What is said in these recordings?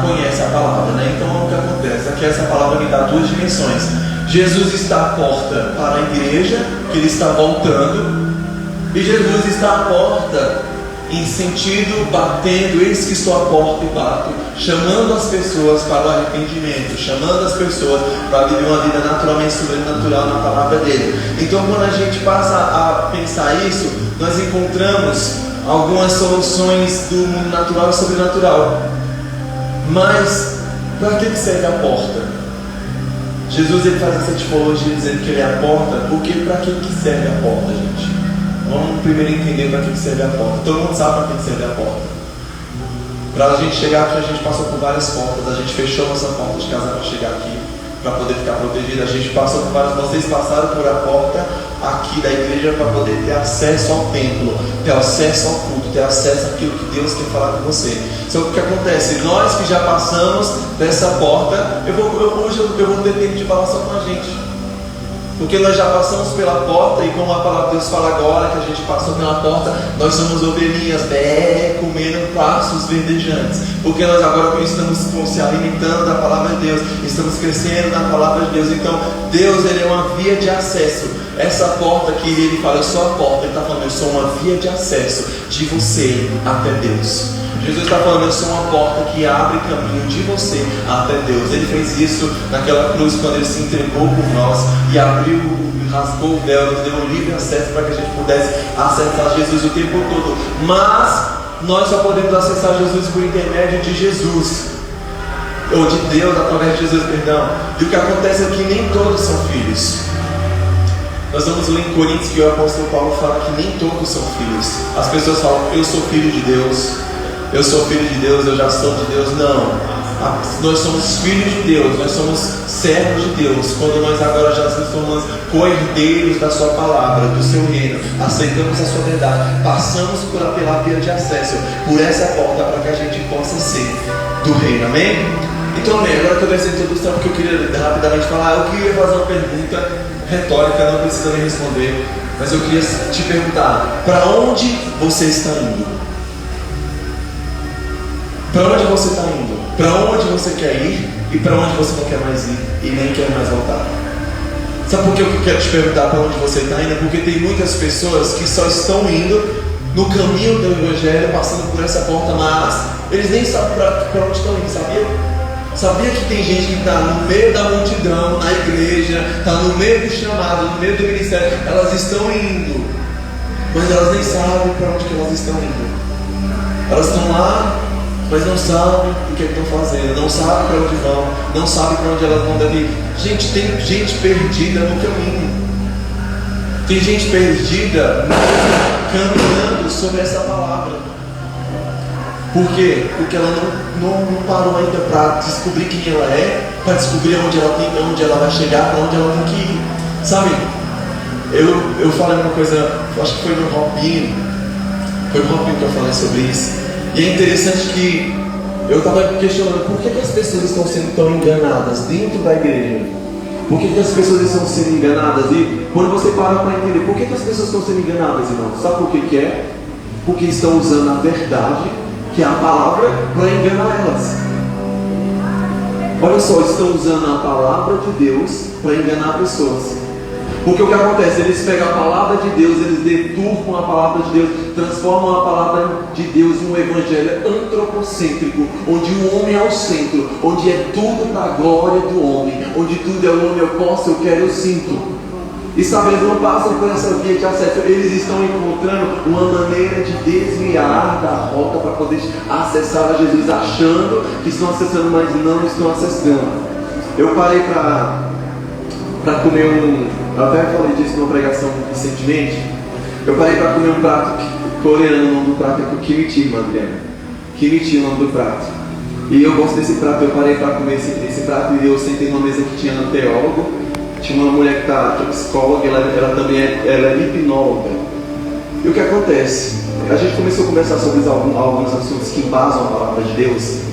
conhece a palavra, né? Então o que acontece? Aqui essa palavra me dá duas dimensões. Jesus está à porta para a igreja, que ele está voltando, e Jesus está à porta em sentido batendo, eis que estou à porta e bato, chamando as pessoas para o arrependimento, chamando as pessoas para viver uma vida naturalmente sobrenatural na palavra dele. Então quando a gente passa a pensar isso, nós encontramos algumas soluções do mundo natural e sobrenatural. Mas para que serve a porta? Jesus ele faz essa tipologia dizendo que ele é a porta, porque para que serve a porta, gente? Vamos primeiro entender para que serve a porta. Todo mundo sabe para que serve a porta. Para a gente chegar aqui, a gente passou por várias portas. A gente fechou nossa porta de casa para chegar aqui, para poder ficar protegido. A gente passou por várias. Vocês passaram por a porta aqui da igreja para poder ter acesso ao templo, ter acesso ao culto, ter acesso àquilo que Deus quer falar com você. Só que o que acontece? Nós que já passamos dessa porta, hoje eu vou ter tempo de falar só com a gente. Porque nós já passamos pela porta, e como a palavra de Deus fala agora, que a gente passou pela porta, nós somos ovelhinhas, comendo pastos verdejantes. Porque nós agora estamos se alimentando da palavra de Deus, estamos crescendo na palavra de Deus. Então Deus ele é uma via de acesso. Essa porta que ele fala, eu sou a porta, ele está falando, eu sou uma via de acesso de você até Deus. Jesus está falando, eu sou uma porta que abre caminho de você até Deus. Ele fez isso naquela cruz quando ele se entregou por nós e abriu, rasgou o véu, nos deu um livre acesso para que a gente pudesse acessar Jesus o tempo todo. Mas nós só podemos acessar Jesus por intermédio de Jesus, ou de Deus através de Jesus, perdão. E o que acontece é que nem todos são filhos. Nós vamos ler em Coríntios que o apóstolo Paulo fala que nem todos são filhos. As pessoas falam, eu sou filho de Deus, eu sou filho de Deus, eu já sou de Deus. Não, nós somos filhos de Deus, nós somos servos de Deus, quando nós agora já nos tornamos co-herdeiros da sua palavra, do seu reino, aceitamos a sua verdade, passamos pela via de acesso, por essa porta, para que a gente possa ser do reino, amém? Então, amém, agora que eu dei essa introdução, porque eu queria rapidamente falar, eu queria fazer uma pergunta retórica, não precisa nem responder, mas eu queria te perguntar, para onde você está indo? Para onde você está indo? Para onde você quer ir e para onde você não quer mais ir e nem quer mais voltar? Sabe por que eu quero te perguntar para onde você está indo? Porque tem muitas pessoas que só estão indo no caminho do Evangelho, passando por essa porta, mas eles nem sabem para onde estão indo, sabia? Sabia que tem gente que está no meio da multidão, na igreja, está no meio do chamado, no meio do ministério, elas estão indo, mas elas nem sabem para onde que elas estão indo. Elas estão lá, mas não sabem o que estão fazendo, não sabem para onde vão, não sabem para onde elas vão devem ir. Gente, tem gente perdida no caminho. Tem gente perdida caminhando sobre essa palavra. Por quê? Porque ela não parou ainda para descobrir quem ela é, para descobrir onde ela vai chegar, para onde ela tem que ir. Sabe? Eu falei uma coisa, acho que foi no Robinho que eu falei sobre isso. E é interessante que eu estava questionando por que as pessoas estão sendo tão enganadas dentro da igreja. Por que as pessoas estão sendo enganadas? E quando você para para entender por que as pessoas estão sendo enganadas, irmão, sabe por que é? Porque estão usando a verdade, que é a palavra, para enganar elas. Olha só, estão usando a palavra de Deus para enganar pessoas. Porque o que acontece? Eles pegam a palavra de Deus, eles deturpam a palavra de Deus, transformam a palavra de Deus em um evangelho antropocêntrico, onde o homem é o centro, onde é tudo para a glória do homem, onde tudo é o homem, eu posso, eu quero, eu sinto. E sabe, eles não passam por essa via de acesso, eles estão encontrando uma maneira de desviar da rota para poder acessar a Jesus, achando que estão acessando, mas não estão acessando. Eu parei para comer eu até falei disso numa pregação recentemente. Eu parei para comer um prato coreano, o nome do prato é kimchi, Adriana. Kimchi é o nome do prato. E eu gosto desse prato, eu parei para comer esse prato e eu sentei numa mesa que tinha um teólogo, tinha uma mulher que é psicóloga, ela também é hipnóloga. E o que acontece? A gente começou a conversar sobre alguns assuntos que embasam a palavra de Deus.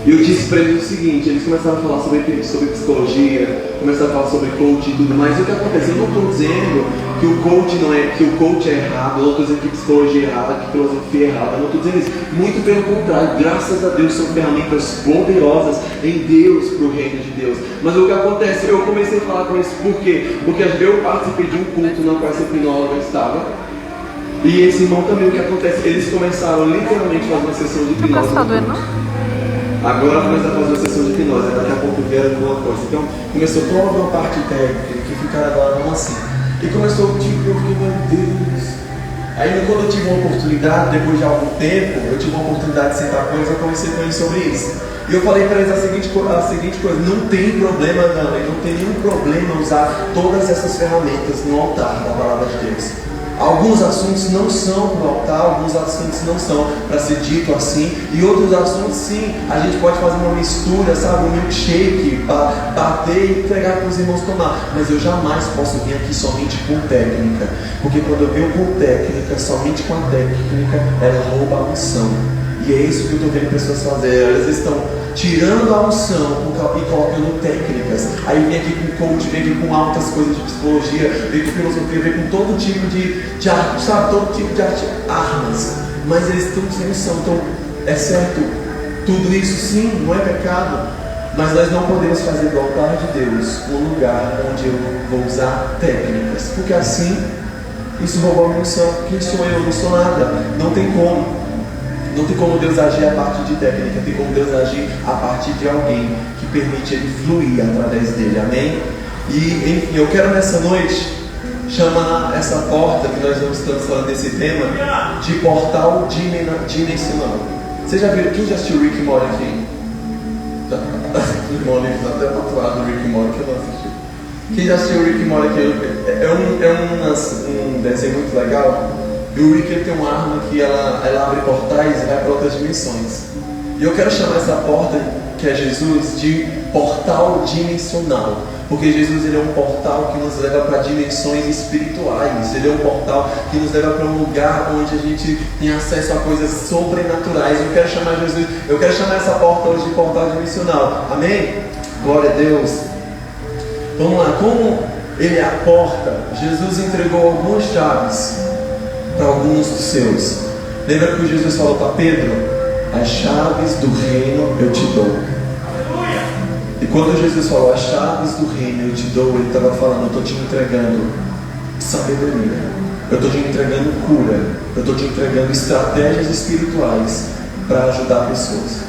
E eu disse para eles o seguinte, eles começaram a falar sobre psicologia, começaram a falar sobre coaching e tudo mais. E o que acontece? Eu não estou dizendo que o coach não é, que o coach é errado, eu não estou dizendo que psicologia é errada, que filosofia é errada, eu não estou dizendo isso. Muito pelo contrário, graças a Deus são ferramentas poderosas em Deus, para o reino de Deus. Mas o que acontece, eu comecei a falar com isso, por quê? Porque eu participei de um culto na qual essa hipnóloga estava. E esse irmão também, o que acontece, eles começaram literalmente a fazer uma sessão de hipnose. Agora começaram a fazer uma sessão de hipnose, daqui a pouco vieram alguma coisa. Então começou toda uma parte técnica, que ficaram agora não assim. E começou, tipo, eu fiquei, meu Deus. Aí quando eu tive uma oportunidade, depois de algum tempo, eu tive uma oportunidade de sentar com eles, eu conversei com eles sobre isso. E eu falei para eles a seguinte coisa, não tem problema não tem nenhum problema usar todas essas ferramentas no altar da palavra de Deus. Alguns assuntos não são para o altar, alguns assuntos não são para ser dito assim, e outros assuntos sim, a gente pode fazer uma mistura, sabe, um milkshake, para bater e entregar para os irmãos tomar. Mas eu jamais posso vir aqui somente com técnica, porque quando eu venho com técnica, somente com a técnica, ela rouba a unção. E é isso que eu estou vendo pessoas fazerem. Elas estão tirando a unção e colocando técnicas. Aí vem aqui com coach, vem aqui com altas coisas de psicologia, vem com filosofia, vem com todo tipo de arte, sabe? Todo tipo de arte, armas. Mas eles estão sem unção. Então, é certo, tudo isso sim, não é pecado. Mas nós não podemos fazer do altar de Deus um lugar onde eu vou usar técnicas. Porque assim, isso rouba a minha unção. Quem sou eu? Não sou nada. Não tem como. Não tem como Deus agir a partir de técnica, tem como Deus agir a partir de alguém que permite Ele fluir através dele, amém? E enfim, eu quero nessa noite chamar essa porta que nós estamos falando desse tema de portal dimensional. Vocês já viram? Quem já assistiu Rick and Morty aqui? O irmão ali está até tatuado do Rick and Morty que eu não assisti. Quem já assistiu Rick and Morty aqui? É um desenho muito legal. E o Rick ele tem uma arma que ela abre portais e vai para outras dimensões. E eu quero chamar essa porta, que é Jesus, de portal dimensional. Porque Jesus ele é um portal que nos leva para dimensões espirituais. Ele é um portal que nos leva para um lugar onde a gente tem acesso a coisas sobrenaturais. Eu quero chamar essa porta hoje de portal dimensional. Amém? Glória a Deus. Vamos lá, como ele é a porta, Jesus entregou algumas chaves para alguns dos seus. Lembra que Jesus falou para Pedro? As chaves do reino eu te dou. E quando Jesus falou as chaves do reino eu te dou, ele estava falando, eu estou te entregando sabedoria, eu estou te entregando cura, eu estou te entregando estratégias espirituais para ajudar pessoas.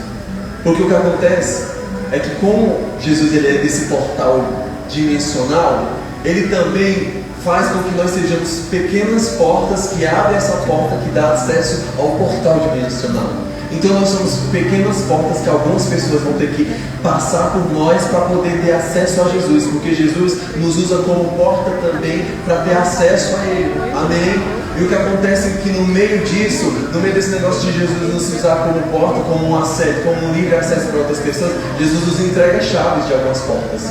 Porque o que acontece é que como Jesus ele é desse portal dimensional, ele também faz com que nós sejamos pequenas portas que abrem essa porta que dá acesso ao portal dimensional. Então nós somos pequenas portas que algumas pessoas vão ter que passar por nós para poder ter acesso a Jesus, porque Jesus nos usa como porta também para ter acesso a Ele. Amém? E o que acontece é que no meio disso, no meio desse negócio de Jesus nos usar como porta, como um acesso, como um livre acesso para outras pessoas, Jesus nos entrega chaves de algumas portas.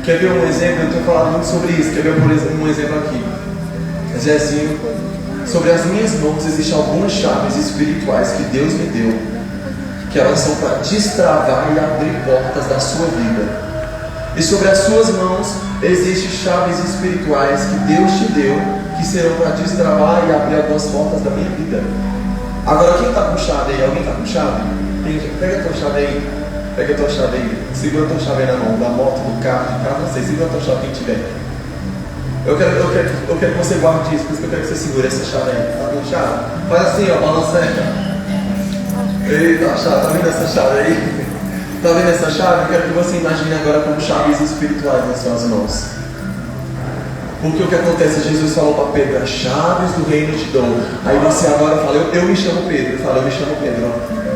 Quer ver um exemplo? Eu tenho falado muito sobre isso. Quer ver, por exemplo, um exemplo aqui? Zezinho, sobre as minhas mãos existem algumas chaves espirituais que Deus me deu, que elas são para destravar e abrir portas da sua vida. E sobre as suas mãos existem chaves espirituais que Deus te deu, que serão para destravar e abrir algumas portas da minha vida. Agora, quem está com chave aí? Alguém está com chave? Pega a tua chave aí. Pega a tua chave aí, segura a tua chave aí na mão, da moto, do carro, não sei, segura a tua chave quem tiver. Eu quero que você guarde isso, por isso que eu quero que você segure essa chave aí. Tá com chave? Faz assim, ó, balança ela. Eita, a chave, tá vendo essa chave aí? Tá vendo essa chave? Eu quero que você imagine agora como chaves espirituais nas suas mãos. Porque o que acontece? Jesus falou para Pedro, as chaves do reino te dou. Aí você agora fala, eu me chamo Pedro. Fala, eu me chamo Pedro.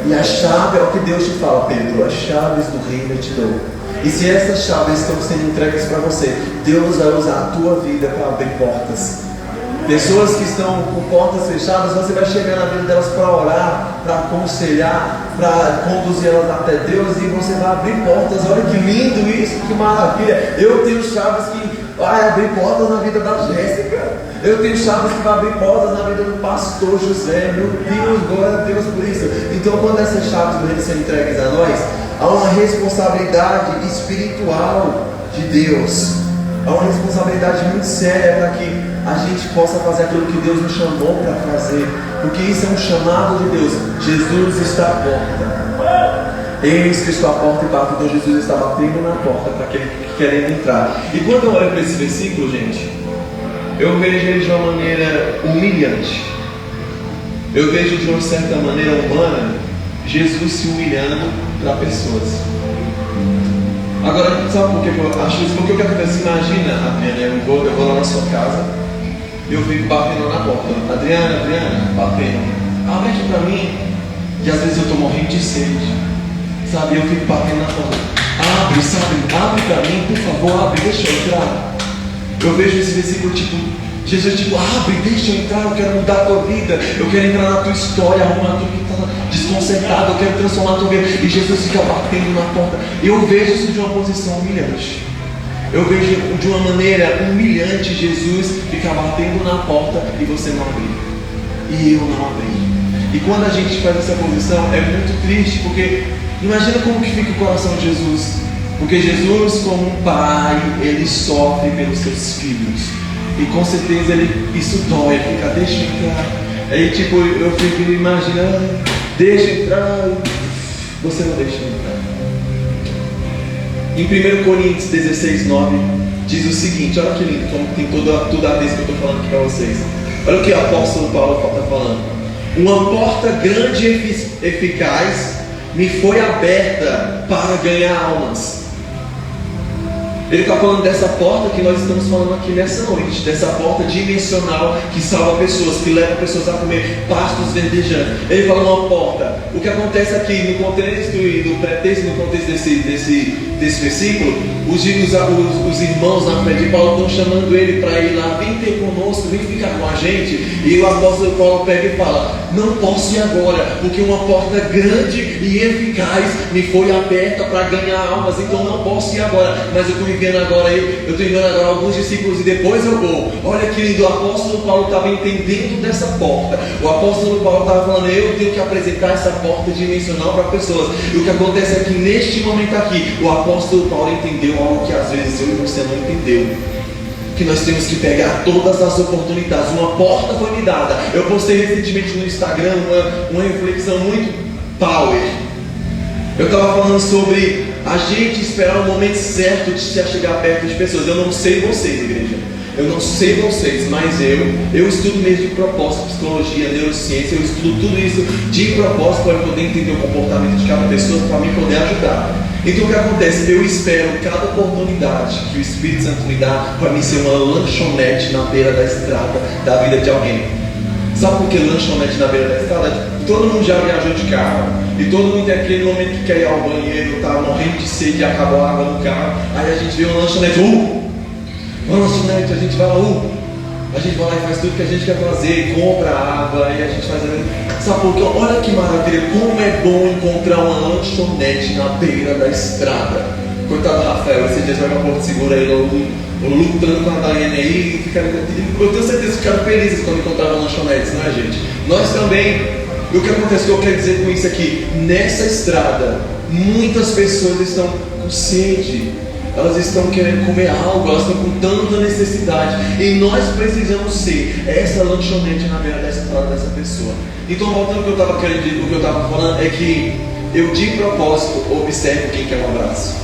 E a chave é o que Deus te fala, Pedro, as chaves do reino eu te dou. E se essas chaves estão sendo entregues para você, Deus vai usar a tua vida para abrir portas. Pessoas que estão com portas fechadas, você vai chegar na vida delas para orar, para aconselhar, para conduzir elas até Deus, e você vai abrir portas. Olha que lindo isso, que maravilha. Eu tenho chaves que vai abrir portas na vida da Jéssica. Eu tenho chaves que vão abrir portas na vida do pastor José. Meu Deus, glória a Deus por isso. Então, quando essas chaves do reino são entregues a nós, há uma responsabilidade espiritual de Deus. Há uma responsabilidade muito séria para que a gente possa fazer aquilo que Deus nos chamou para fazer, porque isso é um chamado de Deus. Jesus está à porta. Eis que estou à porta e bato. Então Jesus está batendo na porta para aquele que quer entrar. E quando eu olho para esse versículo, gente, eu vejo ele de uma maneira humilhante. Eu vejo de uma certa maneira humana Jesus se humilhando para pessoas. Agora, sabe por que eu acho isso? Porque o que acontece? Imagina, Adriana, eu vou lá na sua casa, eu fico batendo na porta. Adriana, batendo. Abre aqui para mim. E às vezes eu estou morrendo de sede, sabe? Eu fico batendo na porta. Abre, sabe? Abre para mim, por favor, abre, deixa eu entrar. Eu vejo esse versículo tipo, Jesus tipo, abre, deixa eu entrar, eu quero mudar a tua vida, eu quero entrar na tua história, arrumar tudo que está desconcertado, eu quero transformar a tua vida. E Jesus fica batendo na porta. Eu vejo isso de uma posição humilhante. Eu vejo de uma maneira humilhante Jesus ficar batendo na porta e você não abrir. E eu não abri. E quando a gente faz essa posição é muito triste, porque imagina como que fica o coração de Jesus. Porque Jesus, como um pai, ele sofre pelos seus filhos. E com certeza isso dói, fica, deixa eu entrar. Aí tipo, eu fico imaginando, deixa eu entrar, você não deixa eu entrar. Em 1 Coríntios 16:9 diz o seguinte, olha que lindo, como tem tudo a ver que eu estou falando aqui para vocês. Olha o que o apóstolo Paulo está falando. Uma porta grande e eficaz me foi aberta para ganhar almas. Ele está falando dessa porta que nós estamos falando aqui nessa noite, dessa porta dimensional que salva pessoas, que leva pessoas a comer pastos verdejantes. Ele fala uma porta. O que acontece aqui no contexto e no pretexto, no contexto desse versículo, os irmãos na fé de Paulo estão chamando ele para ir lá, vem ter conosco, vem ficar com a gente. E o apóstolo Paulo pega e fala, não posso ir agora, porque uma porta grande e eficaz me foi aberta para ganhar almas, então não posso ir agora, mas eu estou enviando agora alguns discípulos e depois eu vou. Olha que lindo, o apóstolo Paulo estava entendendo dessa porta. O apóstolo Paulo estava falando, eu tenho que apresentar essa porta dimensional para pessoas. E o que acontece é que neste momento aqui, o apóstolo Paulo entendeu algo que às vezes eu e você não entendeu. Que nós temos que pegar todas as oportunidades. Uma porta foi me dada. Eu postei recentemente no Instagram uma reflexão muito power. Eu estava falando sobre a gente esperar o momento certo de se chegar perto de pessoas. Eu não sei vocês, igreja. Eu não sei vocês, mas eu estudo mesmo de propósito, psicologia, neurociência. Eu estudo tudo isso de propósito para poder entender o comportamento de cada pessoa, para mim poder ajudar. Então o que acontece? Eu espero cada oportunidade que o Espírito Santo me dá para mim ser uma lanchonete na beira da estrada da vida de alguém. Sabe por que lanchonete na beira da estrada? Todo mundo já viajou de carro e todo mundo tem aquele momento que quer ir ao banheiro, tá morrendo de sede e acabou a água no carro. Aí a gente vê uma lanchonete, uma lanchonete, a gente vai lá, a gente vai lá e faz tudo que a gente quer fazer, compra água e a gente faz. Sabe por quê? Olha que maravilha, como é bom encontrar uma lanchonete na beira da estrada. Coitado do Rafael, esse dia vai para Porto Seguro aí, lutando com a Daiane aí, eu tenho certeza que ficaram felizes quando encontraram lanchonetes, não é, gente? Nós também. E o que acontece, o que eu quero dizer com isso aqui? Nessa estrada, muitas pessoas estão com sede, elas estão querendo comer algo, elas estão com tanta necessidade, e nós precisamos ser essa lanchonete na beira dessa estrada dessa pessoa. Então, voltando ao que eu estava querendo dizer, o que eu estava falando é que eu de propósito observo quem quer um abraço.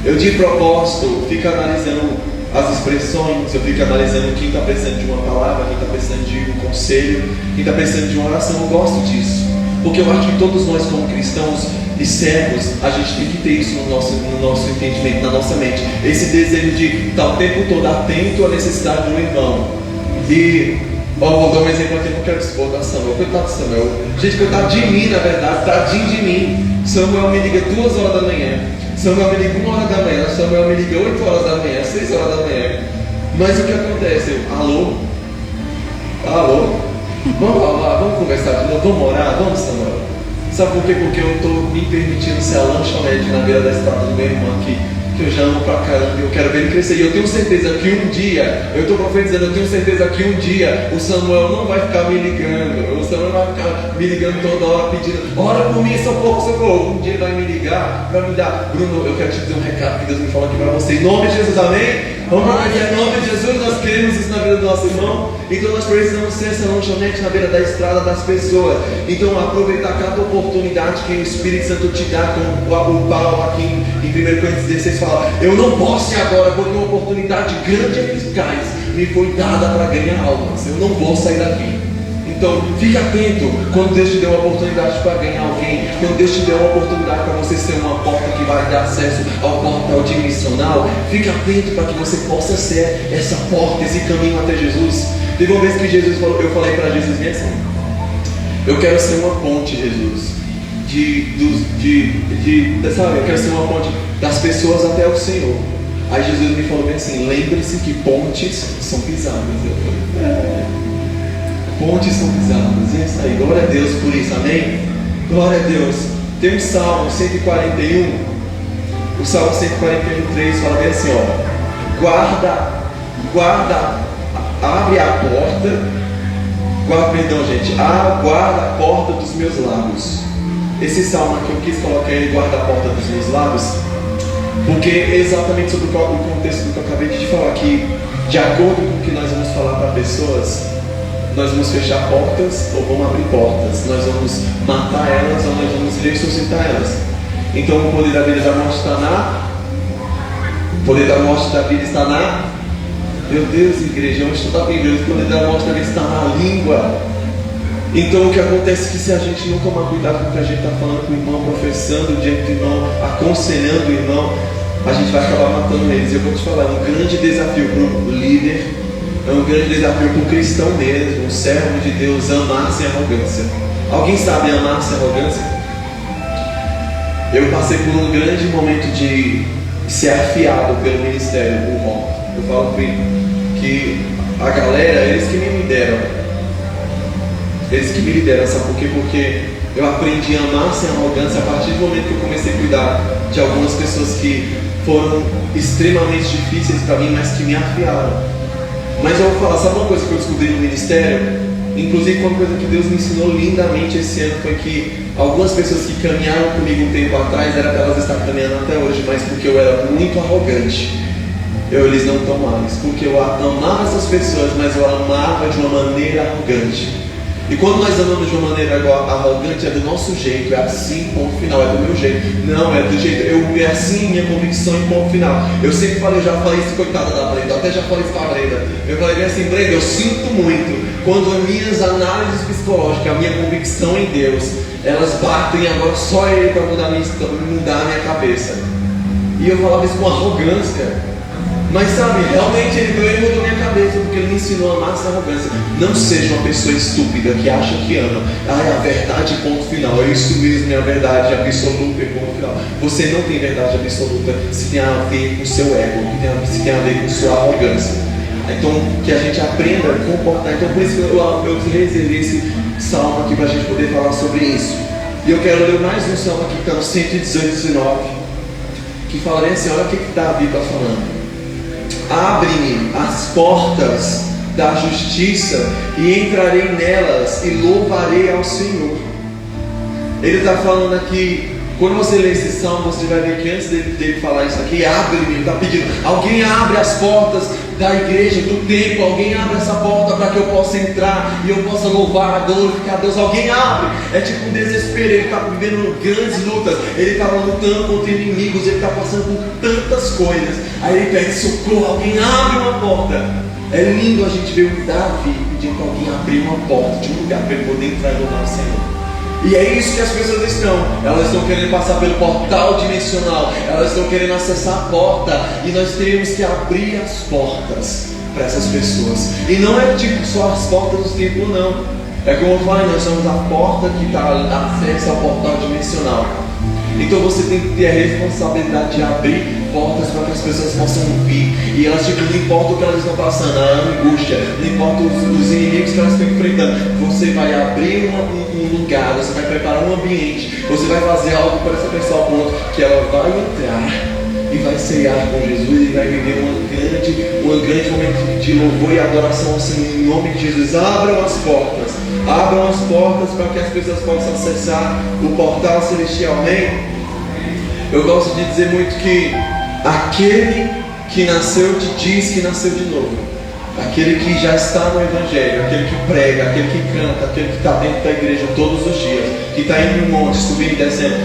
Eu de propósito fico analisando as expressões, eu fico analisando quem está precisando de uma palavra, quem está precisando de um conselho, quem está precisando de uma oração. Eu gosto disso, porque eu acho que todos nós como cristãos e servos, a gente tem que ter isso no nosso entendimento, na nossa mente, esse desejo de estar o tempo todo atento à necessidade do irmão. E vou dar um exemplo aqui, não quero expor da Samuel. Coitado do Samuel, gente, coitado de mim, na verdade, tadinho de mim. Samuel me liga 2 horas da manhã, Samuel me liga 1 hora da manhã, Samuel me liga 8 horas da manhã, 6 horas da manhã. Mas o que acontece? Alô? Vamos falar, vamos conversar de novo, vamos orar, vamos, Samuel. Sabe por quê? Porque eu estou me permitindo ser a lanchonete na beira da estrada do meu irmão aqui, que eu já amo pra caramba e eu quero ver ele crescer. E eu tenho certeza que um dia, eu estou profetizando, eu tenho certeza que um dia o Samuel não vai ficar me ligando, o Samuel vai ficar me ligando toda hora pedindo, ora por mim, socorro. Um dia ele vai me ligar para me dar, Bruno, eu quero te dizer um recado que Deus me falou aqui para você, em nome de Jesus, amém? Vamos profetizar em nome de Jesus. Nós queremos isso na vida do nosso irmão. Então nós precisamos ser essa lanchonete na beira da estrada das pessoas. Então aproveitar cada oportunidade que o Espírito Santo te dá, como o Paulo aqui em 1 Coríntios 16 fala: eu não posso ir agora, porque uma oportunidade grande e eficaz me foi dada para ganhar almas. Eu não vou sair daqui. Então, fique atento quando Deus te der uma oportunidade para ganhar alguém, quando Deus te der uma oportunidade para você ser uma porta que vai dar acesso ao portal dimensional. Fique atento para que você possa ser essa porta, esse caminho até Jesus. Teve uma vez que Jesus falou, eu falei para Jesus assim: eu quero ser uma ponte, Jesus, sabe, eu quero ser uma ponte das pessoas até o Senhor. Aí Jesus me falou bem assim: lembre-se que pontes são pisadas. Eu falei, pontes são pisadas. E é isso aí, glória a Deus por isso, amém? Glória a Deus. Tem um Salmo 141, o Salmo 141:3 fala bem assim, ó: guarda, abre a porta, guarda a porta dos meus lábios. Esse salmo aqui eu quis colocar ele, guarda a porta dos meus lábios, porque é exatamente sobre o contexto do que eu acabei de falar, que de acordo com o que nós vamos falar para pessoas, nós vamos fechar portas ou vamos abrir portas, nós vamos matar elas ou nós vamos ressuscitar elas. Então o poder da vida e da morte está o poder da morte da vida está meu Deus, igreja, onde está a Bíblia? O poder da morte da vida está na língua. Então o que acontece é que se a gente não tomar cuidado com o que a gente está falando com o irmão, professando diante do irmão, aconselhando o irmão, a gente vai acabar matando eles. Eu vou te falar, é um grande desafio para o líder, é um grande desafio para o cristão mesmo, um servo de Deus, amar sem arrogância. Alguém sabe amar sem arrogância? Eu passei por um grande momento de ser afiado pelo ministério, por Ron. Eu falo que a galera, eles que me lideram, sabe por quê? Porque eu aprendi a amar sem arrogância a partir do momento que eu comecei a cuidar de algumas pessoas que foram extremamente difíceis para mim, mas que me afiaram. Mas eu vou falar, sabe uma coisa que eu descobri no ministério? Inclusive uma coisa que Deus me ensinou lindamente esse ano foi que algumas pessoas que caminharam comigo um tempo atrás, era para elas estar caminhando até hoje, mas porque eu era muito arrogante, eles não estão mais, porque eu amava essas pessoas, mas eu amava de uma maneira arrogante. E quando nós amamos de uma maneira arrogante, é do nosso jeito, é assim, ponto final, é do meu jeito. Não, é do jeito, é assim minha convicção em ponto final. Eu sempre falei, eu já falei isso, coitada da Brenda, eu até já falei isso para a Brenda. Eu falei bem assim: Brenda, eu sinto muito quando as minhas análises psicológicas, a minha convicção em Deus, elas batem agora só Ele para mudar a minha cabeça. E eu falava isso com arrogância. Mas sabe, realmente ele mudou minha cabeça, porque ele me ensinou a amar essa arrogância. Não seja uma pessoa estúpida que acha que ama. É a verdade, ponto final. É isso mesmo, é a verdade absoluta, ponto final. Você não tem verdade absoluta se tem a ver com o seu ego, se tem a ver com a sua arrogância. Então, que a gente aprenda a comportar. Então, por isso que eu reservei esse salmo aqui para a gente poder falar sobre isso. E eu quero ler mais um salmo aqui, que está no 118:19, que fala assim: olha o que Davi está falando. Abre-me as portas da justiça e entrarei nelas e louvarei ao Senhor. Ele está falando aqui, quando você lê esse salmo, você vai ver que antes dele falar isso aqui, abre-me, ele está pedindo: alguém abre as portas da igreja, do templo, alguém abre essa porta para que eu possa entrar e eu possa louvar, glorificar a Deus. Alguém abre. É tipo um desespero, ele está vivendo grandes lutas, ele estava lutando contra inimigos, ele está passando por tantas coisas. Aí ele pede socorro, alguém abre uma porta. É lindo a gente ver o Davi pedindo para alguém abrir uma porta de um lugar para ele poder entrar e louvar o Senhor. E é isso que as pessoas estão. Elas estão querendo passar pelo portal dimensional, elas estão querendo acessar a porta, e nós temos que abrir as portas para essas pessoas. E não é tipo só as portas do templo, não. É como eu falei, nós somos a porta que dá acesso ao portal dimensional. Então você tem que ter a responsabilidade de abrir portas para que as pessoas possam vir. E elas, tipo, não importa o que elas estão passando, a angústia, não importa os inimigos que elas estão enfrentando, você vai abrir um lugar, você vai preparar um ambiente, você vai fazer algo para essa pessoa, ponto que ela vai entrar e vai ceiar com Jesus e vai viver um grande momento de louvor e adoração ao Senhor, em nome de Jesus. Abram as portas para que as pessoas possam acessar o portal celestial, amém? Eu gosto de dizer muito que aquele que nasceu diz que nasceu de novo. Aquele que já está no Evangelho, aquele que prega, aquele que canta, aquele que está dentro da igreja todos os dias, que está indo no monte, subindo e descendo.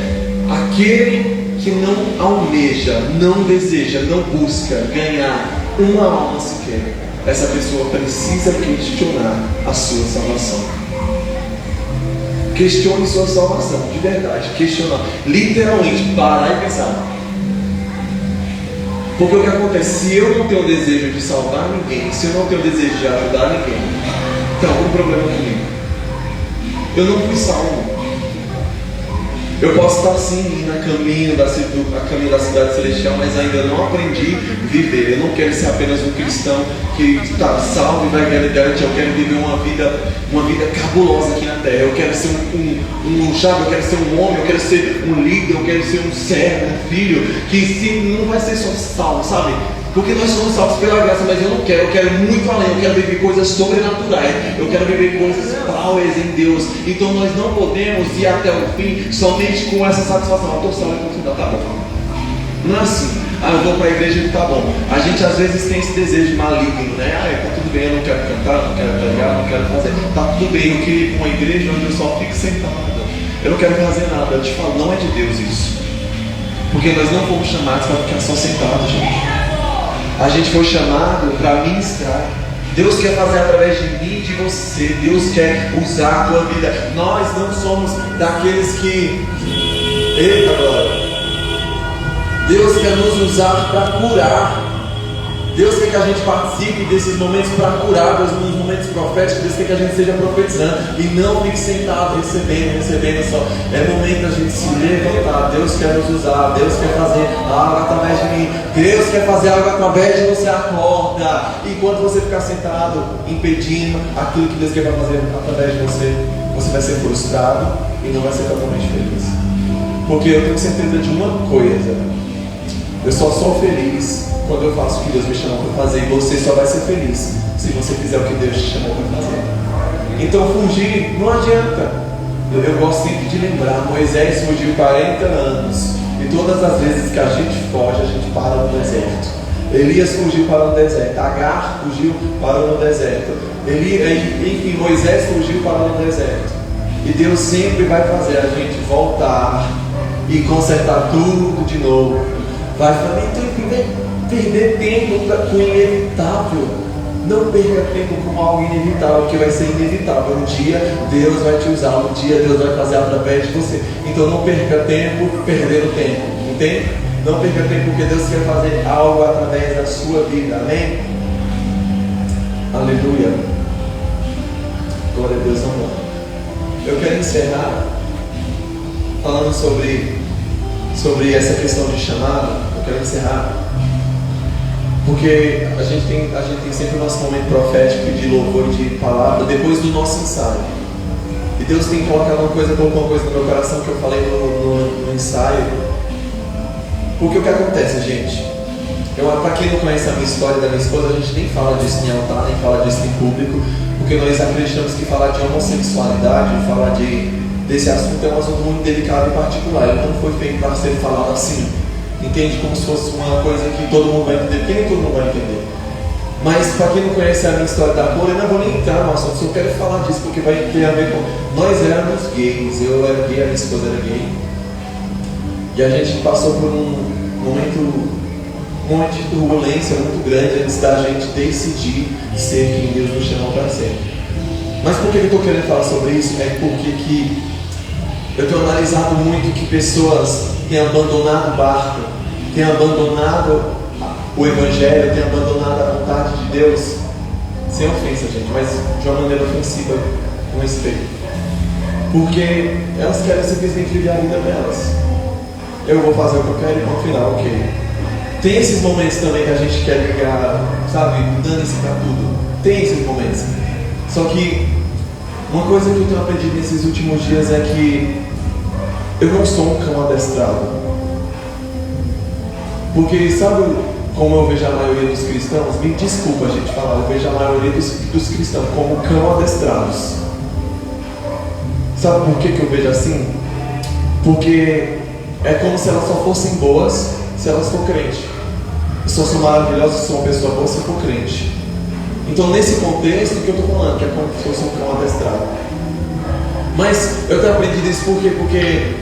Aquele que não almeja, não deseja, não busca ganhar uma alma sequer, essa pessoa precisa questionar a sua salvação. Questione sua salvação, de verdade. Questionar, literalmente, parar e pensar. Porque o que acontece? Se eu não tenho o desejo de salvar ninguém, se eu não tenho o desejo de ajudar ninguém, tem algum problema comigo. Eu não fui salvo. Eu posso estar sim a caminho da cidade celestial, mas ainda não aprendi a viver. Eu não quero ser apenas um cristão que está salvo e vai ganhar idade. Eu quero viver uma vida cabulosa aqui na terra. Eu quero ser eu quero ser um homem, eu quero ser um líder, eu quero ser um servo, um filho, que sim, não vai ser só salvo, sabe? Porque nós somos salvos pela graça, mas eu quero muito além, eu quero viver coisas sobrenaturais, eu quero viver coisas powers em Deus. Então nós não podemos ir até o fim somente com essa satisfação. Eu estou salvo no final, tá bom. Não é assim, eu vou para a igreja e tá bom. A gente às vezes tem esse desejo maligno, né? Tá tudo bem, eu não quero cantar, não quero pregar, não quero fazer. Tá tudo bem, eu queria ir para uma igreja onde eu só fico sentado. Eu não quero fazer nada. Eu te falo, não é de Deus isso. Porque nós não fomos chamados para ficar só sentados, gente. A gente foi chamado para ministrar. Deus quer fazer através de mim e de você. Deus quer usar a tua vida. Nós não somos daqueles que... Eita agora! Deus quer nos usar para curar. Deus quer que a gente participe desses momentos para curar, dos momentos proféticos. Deus quer que a gente seja profetizando e não fique sentado, recebendo só. É momento da gente se levantar. Deus quer nos usar, Deus quer fazer algo através de mim. Deus quer fazer algo através de você. Acorda. Enquanto você ficar sentado, impedindo aquilo que Deus quer fazer através de você, você vai ser frustrado e não vai ser totalmente feliz. Porque eu tenho certeza de uma coisa: eu só sou feliz quando eu faço o que Deus me chamou para fazer, e você só vai ser feliz se você fizer o que Deus te chamou para fazer. Então fugir não adianta. Eu gosto sempre de lembrar, Moisés fugiu 40 anos, e todas as vezes que a gente foge, a gente para no deserto. Elias fugiu para o deserto, Agar fugiu para o deserto, enfim, Moisés fugiu para o deserto. E Deus sempre vai fazer a gente voltar e consertar tudo de novo. Vai falar, então perder tempo com o inevitável. Não perca tempo com algo inevitável, que vai ser inevitável. Um dia Deus vai te usar, um dia Deus vai fazer através de você. Então não perca tempo perdendo tempo, entende? Não perca tempo, porque Deus quer fazer algo através da sua vida, amém? Aleluia. Glória a Deus, amor. Eu quero encerrar falando sobre essa questão de chamado. Eu quero encerrar porque a gente tem sempre o nosso momento profético de louvor e de palavra depois do nosso ensaio. E Deus tem colocado colocou uma coisa no meu coração que eu falei no ensaio. Porque o que acontece, gente? Para quem não conhece a minha história da minha esposa, a gente nem fala disso em altar, nem fala disso em público, porque nós acreditamos que falar de homossexualidade, falar desse assunto é um assunto muito delicado e particular. Ele não foi feito para ser falado assim. Entende? Como se fosse uma coisa que todo mundo vai entender, porque nem todo mundo vai entender. Mas para quem não conhece a minha história da cor, eu não vou nem entrar no assunto, só quero falar disso porque vai ter a ver com... Nós éramos gays, eu era gay, a minha esposa era gay. E a gente passou por um momento de turbulência muito grande antes da gente decidir ser quem Deus nos chamou para ser. Mas por que eu estou querendo falar sobre isso? É porque que eu tenho analisado muito que pessoas têm abandonado o barco, têm abandonado o Evangelho, têm abandonado a vontade de Deus, sem ofensa, gente, mas de uma maneira ofensiva, com respeito, porque elas querem simplesmente viver a vida delas. Eu vou fazer o que eu quero e no final, ok. Tem esses momentos também que a gente quer ligar, sabe, dane-se pra tudo. Tem esses momentos. Só que uma coisa que eu tenho aprendido nesses últimos dias é que eu não sou um cão adestrado. Porque sabe como eu vejo a maioria dos cristãos? Me desculpa a gente falar, eu vejo a maioria dos cristãos como cão adestrados. Sabe por que eu vejo assim? Porque é como se elas só fossem boas se elas for crentes. só sou maravilhoso se sou uma pessoa boa se for crente. Então, nesse contexto que eu estou falando, que é como se fosse um cão adestrado. Mas eu tenho aprendido isso por quê? Porque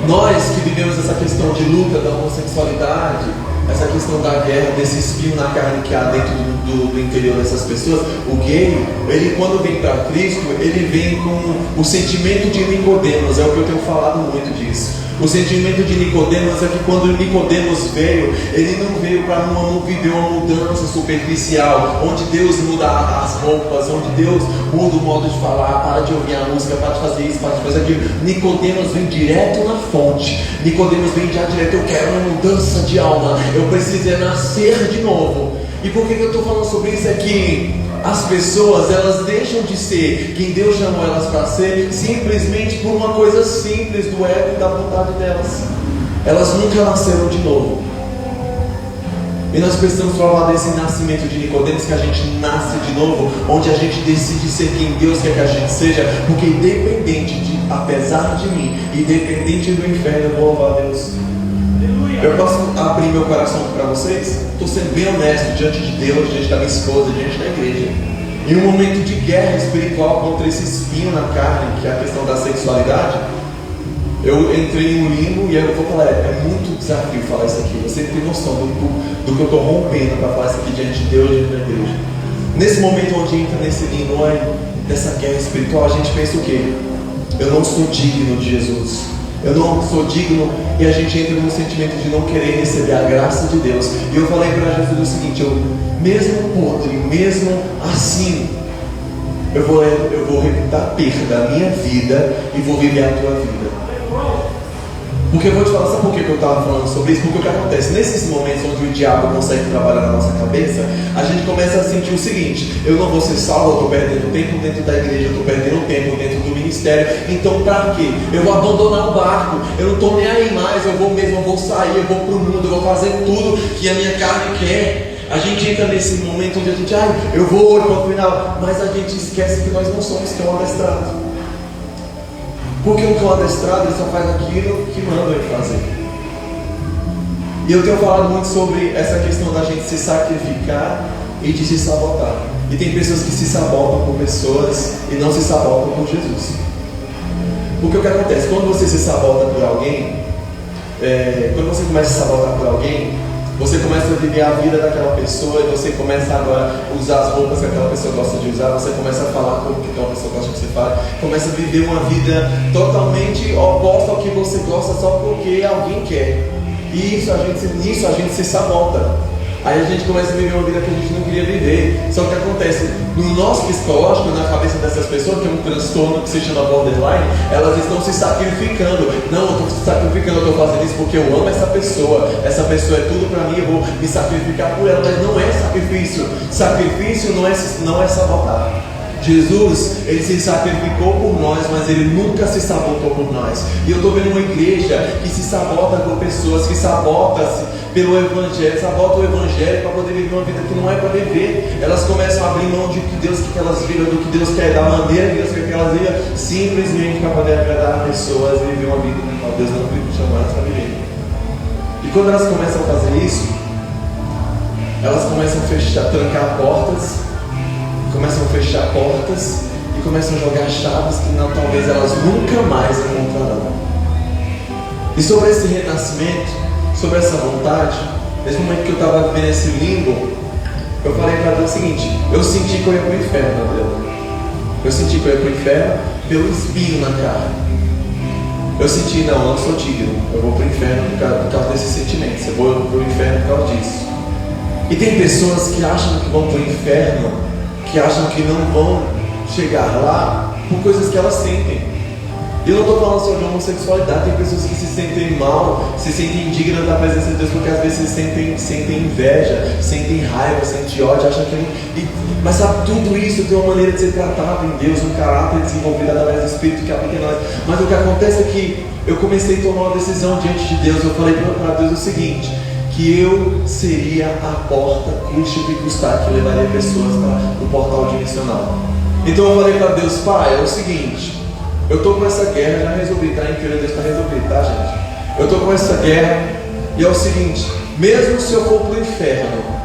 nós que vivemos essa questão de luta da homossexualidade, essa questão da guerra, desse espinho na carne que há dentro do interior dessas pessoas, o gay, ele quando vem para Cristo, ele vem com o sentimento de Nicodemos, é o que eu tenho falado muito disso. O sentimento de Nicodemos é que quando Nicodemos veio, ele não veio para viver uma mudança superficial, onde Deus muda as roupas, onde Deus muda o modo de falar, para de ouvir a música, para de fazer isso, para de fazer aquilo. Nicodemos vem direto na fonte. Nicodemos vem já direto, eu quero uma mudança de alma, eu preciso nascer de novo. E por que eu estou falando sobre isso? É que as pessoas, elas deixam de ser quem Deus chamou elas para ser, simplesmente por uma coisa simples do ego e da vontade delas. Elas nunca nasceram de novo. E nós precisamos falar desse nascimento de Nicodemos, que a gente nasce de novo, onde a gente decide ser quem Deus quer que a gente seja, porque independente de, apesar de mim, independente do inferno, eu vou louvar a Deus. Eu posso abrir meu coração para vocês? Estou sendo bem honesto diante de Deus, diante da minha esposa, diante da igreja. Em um momento de guerra espiritual contra esse espinho na carne, que é a questão da sexualidade, eu entrei em um limbo e aí eu vou falar, é muito desafio falar isso aqui. Você tem noção do que eu estou rompendo para falar isso aqui diante de Deus, diante da igreja. Nesse momento onde entra nesse limbo, dessa guerra espiritual, a gente pensa o quê? Eu não sou digno de Jesus. Eu não sou digno, e a gente entra no sentimento de não querer receber a graça de Deus. E eu falei para Jesus o seguinte: mesmo podre, mesmo assim, eu vou dar perda da minha vida e vou viver a tua vida. Porque eu vou te falar, sabe por que eu estava falando sobre isso? Porque o que acontece? Nesses momentos onde o diabo consegue trabalhar na nossa cabeça, a gente começa a sentir o seguinte: eu não vou ser salvo, eu estou perdendo tempo dentro da igreja, eu estou perdendo tempo dentro do ministério, então para quê? Eu vou abandonar o barco, eu não estou nem aí mais, eu vou sair, eu vou para o mundo, eu vou fazer tudo que a minha carne quer. A gente entra nesse momento onde a gente, eu vou hoje para o final, mas a gente esquece que nós não somos cão adestrado. Porque um cão adestrado, ele só faz aquilo que manda ele fazer. E eu tenho falado muito sobre essa questão da gente se sacrificar e de se sabotar. E tem pessoas que se sabotam por pessoas e não se sabotam por Jesus. Porque o que acontece? Quando você se sabota por alguém, quando você começa a se sabotar por alguém, você começa a viver a vida daquela pessoa e você começa agora a usar as roupas que aquela pessoa gosta de usar, você começa a falar como que aquela pessoa gosta que você fale, começa a viver uma vida totalmente oposta ao que você gosta só porque alguém quer. E nisso a gente se sabota. Aí a gente começa a viver uma vida que a gente não queria viver. Só que acontece, no nosso psicológico, na cabeça dessas pessoas, que é um transtorno que se chama borderline, elas estão se sacrificando. Não, eu estou se sacrificando, eu estou fazendo isso porque eu amo essa pessoa é tudo para mim, eu vou me sacrificar por ela. Mas não é sacrifício. Sacrifício não é sabotar. Jesus, ele se sacrificou por nós, mas ele nunca se sabotou por nós. E eu estou vendo uma igreja que se sabota por pessoas, que sabota-se pelo evangelho, sabota o evangelho para poder viver uma vida que não é para viver. Elas começam a abrir mão de que Deus quer que elas vivam, do que Deus quer, da maneira que Deus quer que elas vivam, simplesmente para poder agradar pessoas e viver uma vida que Deus não chamou elas para viver. E quando elas começam a fazer isso, elas começam a trancar portas, começam a fechar portas e começam a jogar chaves que talvez elas nunca mais encontrarão. E sobre esse renascimento, sobre essa vontade, nesse momento que eu estava vivendo esse limbo, eu falei para Deus o seguinte: eu senti que eu ia para o inferno, Deus. Eu senti que eu ia para o inferno pelo espinho na carne. Eu senti, não, eu não sou digno, eu vou para o inferno por causa desses sentimentos, eu vou para o inferno por causa disso. E tem pessoas que acham que vão para o inferno, que acham que não vão chegar lá por coisas que elas sentem. E eu não estou falando sobre homossexualidade. Tem pessoas que se sentem mal, se sentem indignas da presença de Deus, porque às vezes sentem inveja, sentem raiva, sentem ódio, acham que não... Mas sabe, tudo isso tem uma maneira de ser tratado em Deus, um caráter desenvolvido através do Espírito que habita em nós. Mas o que acontece é que eu comecei a tomar uma decisão diante de Deus. Eu falei para Deus o seguinte: que eu seria a porta, custe o que custar, que levaria pessoas para o portal dimensional. Então eu falei para Deus: Pai, é o seguinte, eu estou com essa guerra, já resolvi, tá? Em Deus está resolvido, tá, gente? Eu estou com essa guerra e é o seguinte: mesmo se eu for para o inferno,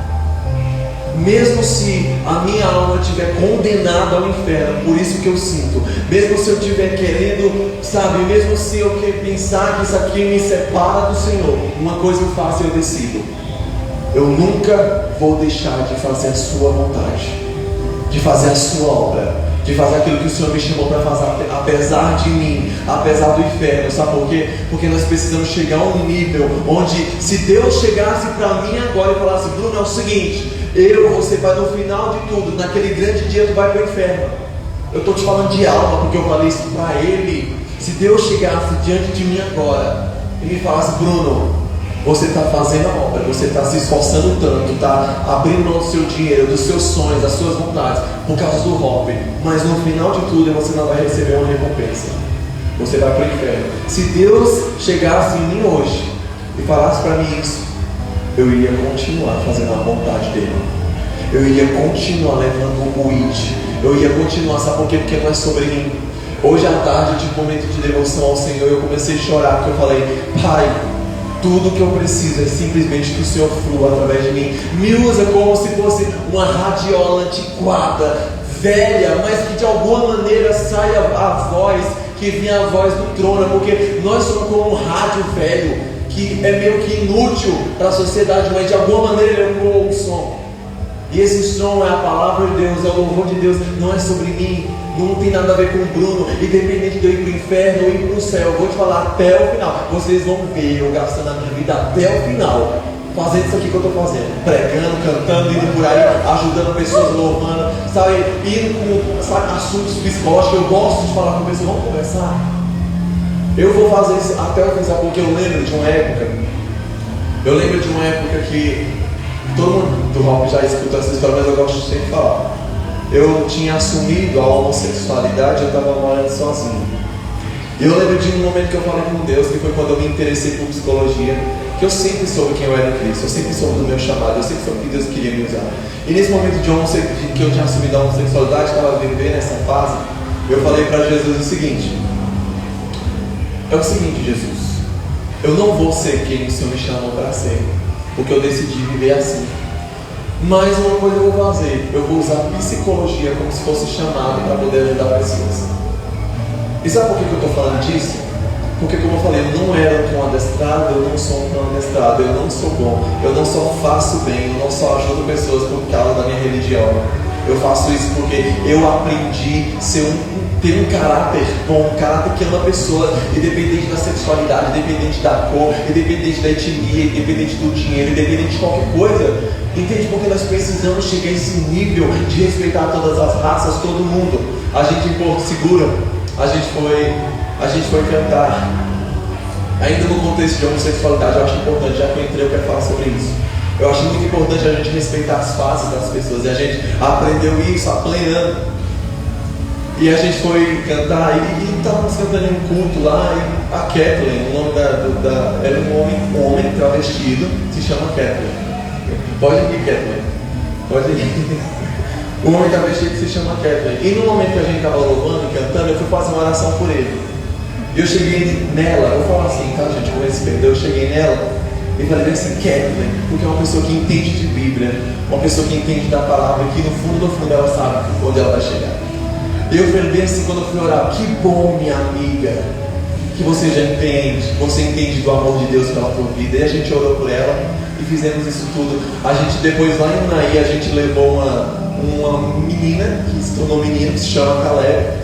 mesmo se a minha alma estiver condenada ao inferno, por isso que eu sinto, mesmo se eu estiver querendo, sabe, mesmo se eu pensar que isso aqui me separa do Senhor, uma coisa eu faço e eu decido: eu nunca vou deixar de fazer a sua vontade, de fazer a sua obra, de fazer aquilo que o Senhor me chamou para fazer, apesar de mim, apesar do inferno. Sabe por quê? Porque nós precisamos chegar a um nível onde, se Deus chegasse para mim agora e falasse: Bruno, é o seguinte, você vai no final de tudo, naquele grande dia tu vai para o inferno. Eu estou te falando de alma, porque eu falei isso para Ele. Se Deus chegasse diante de mim agora e me falasse: Bruno, você está fazendo a obra, você está se esforçando tanto, está abrindo mão do seu dinheiro, dos seus sonhos, das suas vontades, por causa do hobby, mas no final de tudo você não vai receber uma recompensa, você vai para o inferno. Se Deus chegasse em mim hoje e falasse para mim isso, eu iria continuar fazendo a vontade dele, eu iria continuar levando o it, eu ia continuar. Sabe por quê? Porque não é sobre mim. Hoje à tarde eu tive um momento de devoção ao Senhor e eu comecei a chorar, porque eu falei: Pai, tudo que eu preciso é simplesmente que o Senhor flua através de mim. Me usa como se fosse uma radiola antiquada, velha, mas que de alguma maneira saia a voz, que vinha a voz do trono, porque nós somos como um rádio velho, que é meio que inútil para a sociedade, mas de alguma maneira ele ecoa um som. E esse som é a palavra de Deus, é o louvor de Deus. Não é sobre mim, não tem nada a ver com o Bruno. Independente de eu ir para o inferno ou ir para o céu, eu vou te falar até o final. Vocês vão ver eu gastando a minha vida até o final, fazendo isso aqui que eu estou fazendo, pregando, cantando, indo por aí, ajudando pessoas, louvando, sabe, indo com, sabe, assuntos psicológicos. Eu gosto de falar com pessoas, vamos conversar. Eu vou fazer isso até o final, porque eu lembro de uma época que todo mundo do rock já escutou essa história, mas eu gosto de sempre falar. Eu tinha assumido a homossexualidade, eu estava morando sozinho. E eu lembro de um momento que eu falei com Deus, que foi quando eu me interessei por psicologia, que eu sempre soube quem eu era em Cristo, eu sempre soube do meu chamado, eu sempre soube que Deus queria me usar. E nesse momento de que eu tinha assumido a homossexualidade, estava vivendo essa fase, eu falei para Jesus o seguinte: é o seguinte, Jesus, eu não vou ser quem o Senhor me chamou para ser, porque eu decidi viver assim. Mas uma coisa eu vou fazer: eu vou usar a psicologia como se fosse chamado para poder ajudar pessoas. E sabe por que eu estou falando disso? Porque, como eu falei, eu não era um adestrado, eu não sou um adestrado, eu não sou bom, eu não só faço bem, eu não só ajudo pessoas por causa da minha religião. Eu faço isso porque eu aprendi ter um caráter bom, um caráter que ama a pessoa, independente da sexualidade, independente da cor, independente da etnia, independente do dinheiro, independente de qualquer coisa. Entende? Porque nós precisamos chegar a esse nível de respeitar todas as raças, todo mundo. A gente em Porto Seguro, a gente foi cantar, ainda no contexto de homossexualidade. Eu acho importante, já que eu entrei, eu quero falar sobre isso. Eu acho muito importante a gente respeitar as faces das pessoas, e a gente aprendeu isso apanhando. E a gente foi cantar, e estávamos cantando em um culto lá, e a Kathleen, o nome era um homem travestido, se chama Kathleen. Pode ir, Kathleen, pode ir. O homem travestido se chama Kathleen. E no momento que a gente estava louvando e cantando, eu fui fazer uma oração por ele. E eu cheguei nela, eu falo assim, tá, gente, com respeito, eu cheguei nela e falei assim: Kathleen, porque é uma pessoa que entende de Bíblia, uma pessoa que entende da palavra, que no fundo do fundo ela sabe onde ela vai chegar. E eu falei bem assim quando eu fui orar: que bom, minha amiga, que você já entende, você entende do amor de Deus pela tua vida. E a gente orou por ela e fizemos isso tudo. A gente depois lá em Unaí, a gente levou uma menina que se tornou menina, que se chama Caleb.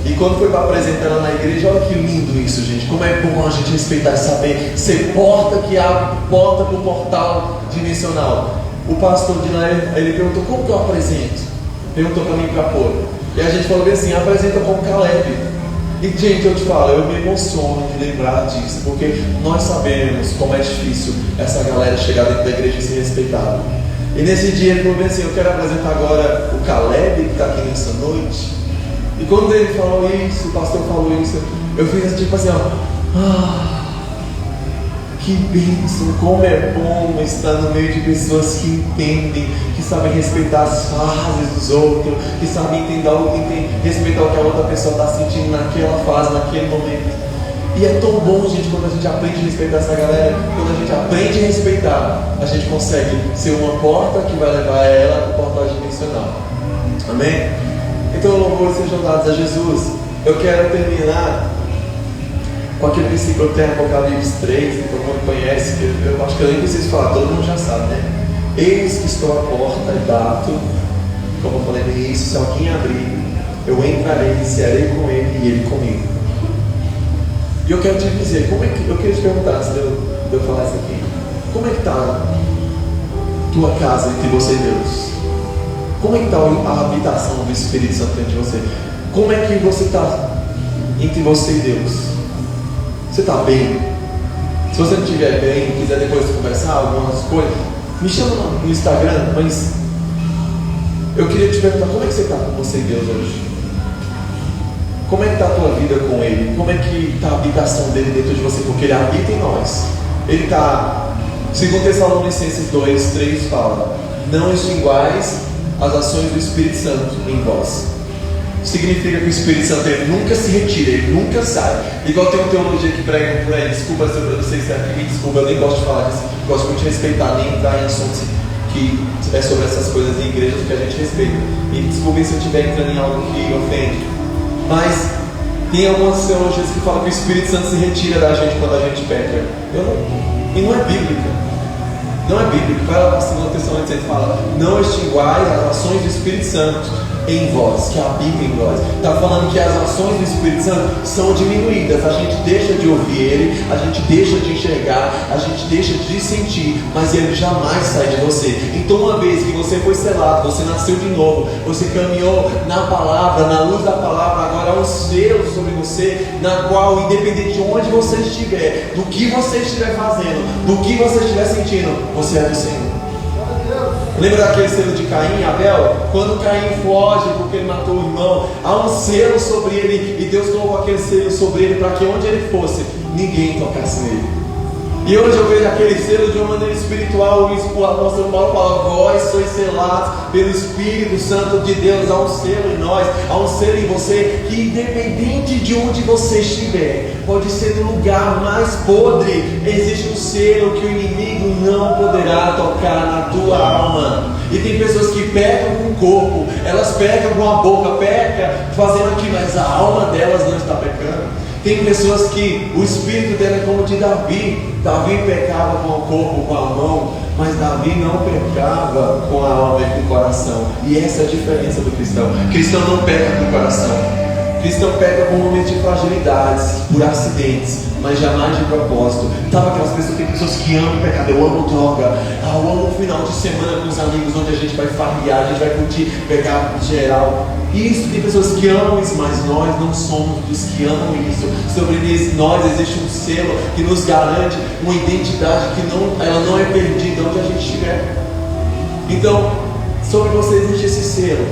E quando foi para apresentar ela na igreja, olha que lindo isso, gente. Como é bom a gente respeitar e saber ser porta que abre porta para o portal dimensional. O pastor de lá, ele perguntou: como que eu apresento? Perguntou para mim para pôr. E a gente falou bem assim: apresenta como Caleb. E gente, eu te falo, eu me emociono de lembrar disso, porque nós sabemos como é difícil essa galera chegar dentro da igreja e ser respeitada. E nesse dia ele falou bem assim: eu quero apresentar agora o Caleb, que está aqui nessa noite. E quando ele falou isso, o pastor falou isso, eu fiz tipo assim, ó, que bênção, como é bom estar no meio de pessoas que entendem, que sabem respeitar as fases dos outros, que sabem respeitar o que a outra pessoa está sentindo naquela fase, naquele momento. E é tão bom, gente, quando a gente aprende a respeitar essa galera. Quando a gente aprende a respeitar, a gente consegue ser uma porta que vai levar ela para o portal dimensional. Amém? Então, louvores sejam dados a Jesus. Eu quero terminar com aquele versículo que tem Apocalipse 3, que todo mundo conhece, que eu acho que eu nem preciso falar, todo mundo já sabe, né? Eis que estou à porta e bato, como eu falei no início, se alguém abrir, eu entrarei e cearei com ele e ele comigo. E eu quero te dizer, eu queria te perguntar, antes de eu falar isso aqui, como é que está a tua casa entre você e Deus? Como é que está a habitação do Espírito Santo dentro de você? Como é que você está entre você e Deus? Você está bem? Se você não estiver bem, quiser depois conversar algumas coisas, me chama no Instagram, mas eu queria te perguntar, como é que você está com você e Deus hoje? Como é que está a tua vida com Ele? Como é que está a habitação dele dentro de você? Porque Ele habita em nós. Ele está, segundo Tessalonicenses 2:3 fala, não extinguais as ações do Espírito Santo em vós. Significa que o Espírito Santo ele nunca se retira, ele nunca sai. Igual tem uma teologia que prega por aí, desculpa se eu não sei se é aqui, desculpa, eu nem gosto de falar disso, gosto muito de respeitar, nem entrar em assuntos que é sobre essas coisas em igrejas que a gente respeita. E desculpem se eu estiver entrando em algo que ofende. Mas tem algumas teologias que falam que o Espírito Santo se retira da gente quando a gente peca. E não é bíblica. Não é bíblico. Vai lá para a 2 Tessalonicenses e fala: não extinguais as ações do Espírito Santo em vós, que habita em vós. Está falando que as ações do Espírito Santo são diminuídas. A gente deixa de ouvir Ele, a gente deixa de enxergar, a gente deixa de sentir, mas Ele jamais sai de você. Então, uma vez que você foi selado, você nasceu de novo, você caminhou na palavra, na luz da palavra, agora há um selo sobre você, na qual, independente de onde você estiver, do que você estiver fazendo, do que você estiver sentindo, você é do Senhor. Lembra daquele selo de Caim e Abel? Quando Caim foge porque ele matou o irmão, há um selo sobre ele, e Deus colocou aquele selo sobre ele para que onde ele fosse, ninguém tocasse nele. E hoje eu vejo aquele selo de uma maneira espiritual. O apóstolo Paulo fala: vós sois selados pelo Espírito Santo de Deus. Há um selo em nós, há um selo em você, que independente de onde você estiver, pode ser no lugar mais podre, existe um selo que o inimigo não poderá tocar na tua alma. E tem pessoas que pecam com o corpo, elas pecam com a boca, pecam fazendo aqui, mas a alma delas não está pecando. Tem pessoas que o espírito dela é como o de Davi. Davi pecava com o corpo, com a mão, mas Davi não pecava com a alma e com o coração. E essa é a diferença do cristão. O cristão não peca com o coração. O cristão peca por momentos de fragilidades, por acidentes, mas jamais de propósito. Sabe aquelas pessoas, tem pessoas que amam pecado, eu amo droga, eu amo o final de semana com os amigos, onde a gente vai farrear, a gente vai curtir pecado geral. Isso, tem pessoas que amam isso, mas nós não somos dos que amam isso. Sobre nós existe um selo que nos garante uma identidade que ela não é perdida onde a gente estiver. Então, sobre você existe esse selo.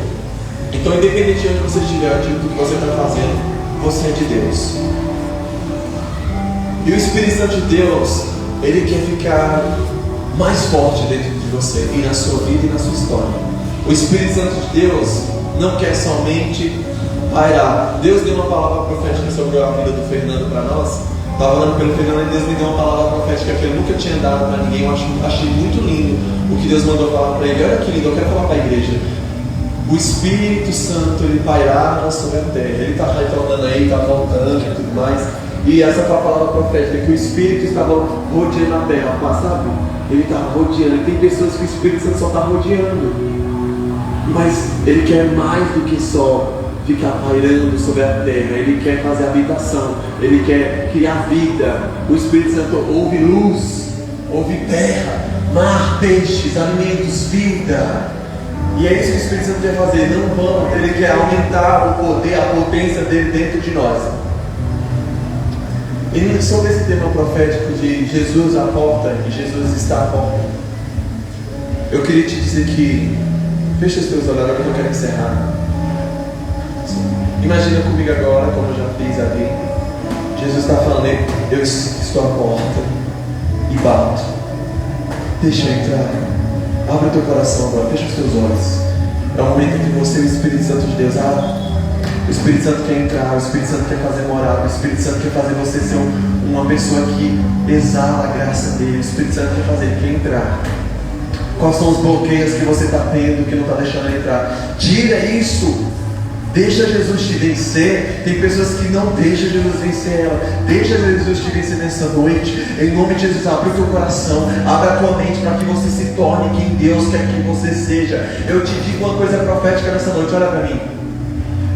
Então, independente de onde você estiver, do que você está fazendo, você é de Deus. E o Espírito Santo de Deus, ele quer ficar mais forte dentro de você, e na sua vida e na sua história. O Espírito Santo de Deus não quer somente pairar. Deus deu uma palavra profética sobre a vida do Fernando para nós. Estava falando pelo Fernando e Deus me deu uma palavra profética que eu nunca tinha dado para ninguém. Eu achei muito lindo o que Deus mandou falar para ele. Olha que lindo, eu quero falar para a igreja. O Espírito Santo, ele pairava sobre a terra. Ele está retornando aí, está voltando e tudo mais. E essa foi a palavra profética, que o Espírito estava rodeando a terra, sabe? Ele estava rodeando. E tem pessoas que o Espírito Santo só está rodeando, mas ele quer mais do que só ficar pairando sobre a terra. Ele quer fazer habitação, ele quer criar vida. O Espírito Santo ouve luz, ouve terra, mar, peixes, alimentos, vida. E é isso que o Espírito Santo quer fazer. Não vamos, ele quer aumentar o poder, a potência dele dentro de nós. E sobre esse tema profético de Jesus à porta, e Jesus está à porta, eu queria te dizer que fecha os teus olhos agora, que eu quero encerrar. Imagina comigo agora, como eu já fiz ali. Jesus está falando: eu estou à porta e bato. Deixa eu entrar. Abre o teu coração agora, fecha os teus olhos. É o momento entre você e o Espírito Santo de Deus. O Espírito Santo quer entrar, o Espírito Santo quer fazer morada, o Espírito Santo quer fazer você ser uma pessoa que exala a graça dele. O Espírito Santo quer fazer, quer entrar. Quais são os bloqueios que você está tendo, que não está deixando ele entrar? Tira isso. Deixa Jesus te vencer. Tem pessoas que não deixam Jesus vencer ela. Deixa Jesus te vencer nessa noite. Em nome de Jesus, abre o teu coração, abre a tua mente para que você se torne quem Deus quer que você seja. Eu te digo uma coisa profética nessa noite, olha para mim.